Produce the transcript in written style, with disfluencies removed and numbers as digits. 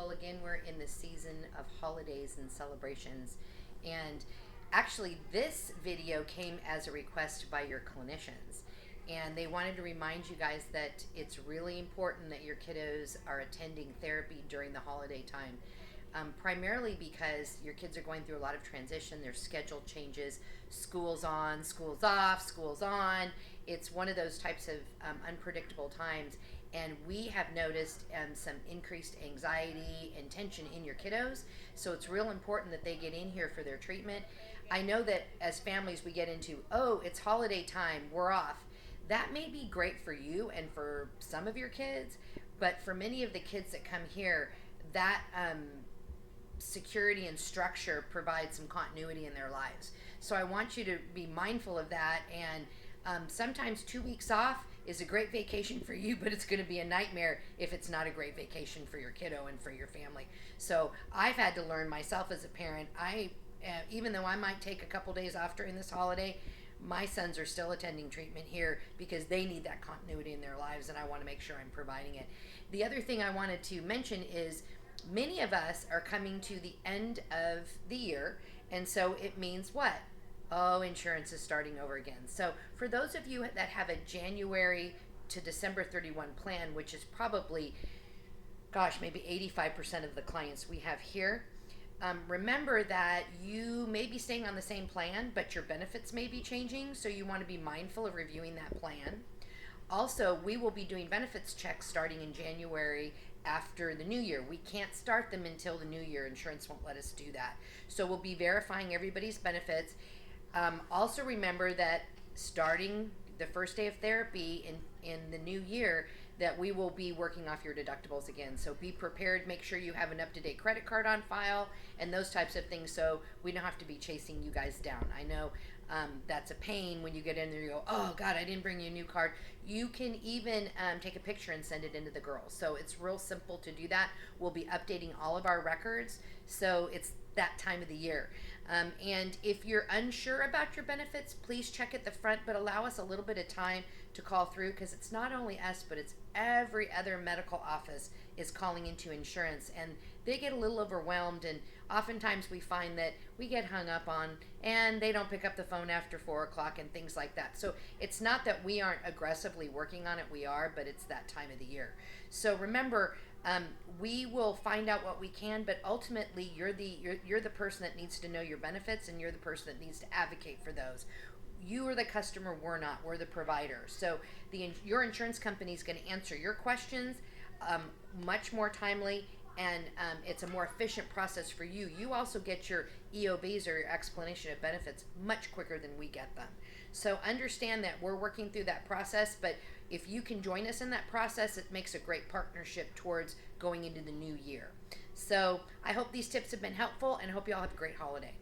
Well, again, we're in the season of holidays and celebrations. And actually, this video came as a request by your clinicians. And they wanted to remind you guys that it's really important that your kiddos are attending therapy during the holiday time. Primarily because your kids are going through a lot of transition, their schedule changes, school's on, school's off, school's on. It's one of those types of unpredictable times, and we have noticed some increased anxiety and tension in your kiddos. So it's real important that they get in here for their treatment. I know that as families we get into, oh, it's holiday time, we're off. That may be great for you and for some of your kids, but for many of the kids that come here, that security and structure provides some continuity in their lives. So I want you to be mindful of that. And sometimes 2 weeks off is a great vacation for you, but it's going to be a nightmare if it's not a great vacation for your kiddo and for your family. So I've had to learn myself as a parent. Even though I might take a couple days off during this holiday, my sons are still attending treatment here because they need that continuity in their lives, and I want to make sure I'm providing it. The other thing I wanted to mention is many of us are coming to the end of the year, and so it means what? Oh, insurance is starting over again. So for those of you that have a January to December 31 plan, which is probably, gosh, maybe 85% of the clients we have here, remember that you may be staying on the same plan, but your benefits may be changing, so you want to be mindful of reviewing that plan. Also, we will be doing benefits checks starting in January after the new year. We can't start them until the new year. Insurance won't let us do that. So we'll be verifying everybody's benefits. Also remember that starting the first day of therapy in the new year, that we will be working off your deductibles again. So be prepared. Make sure you have an up-to-date credit card on file and those types of things, so we don't have to be chasing you guys down. I know that's a pain when you get in there. You go, oh God, I didn't bring you a new card. You can even take a picture and send it into the girls. So it's real simple to do that. We'll be updating all of our records. So it's that time of the year. And if you're unsure about your benefits, please check at the front, but allow us a little bit of time to call through, because it's not only us, but it's every other medical office is calling into insurance, and they get a little overwhelmed, and oftentimes we find that we get hung up on and they don't pick up the phone after 4 o'clock and things like that. So it's not that we aren't aggressively working on it, we are, but it's that time of the year. So remember, we will find out what we can, but ultimately you're the person that needs to know your benefits, and you're the person that needs to advocate for those. You are the customer, we're not. We're the provider. So your insurance company is going to answer your questions much more timely, and it's a more efficient process for you. You also get your EOBs, or your explanation of benefits, much quicker than we get them. So understand that we're working through that process, but if you can join us in that process, it makes a great partnership towards going into the new year. So I hope these tips have been helpful, and I hope you all have a great holiday.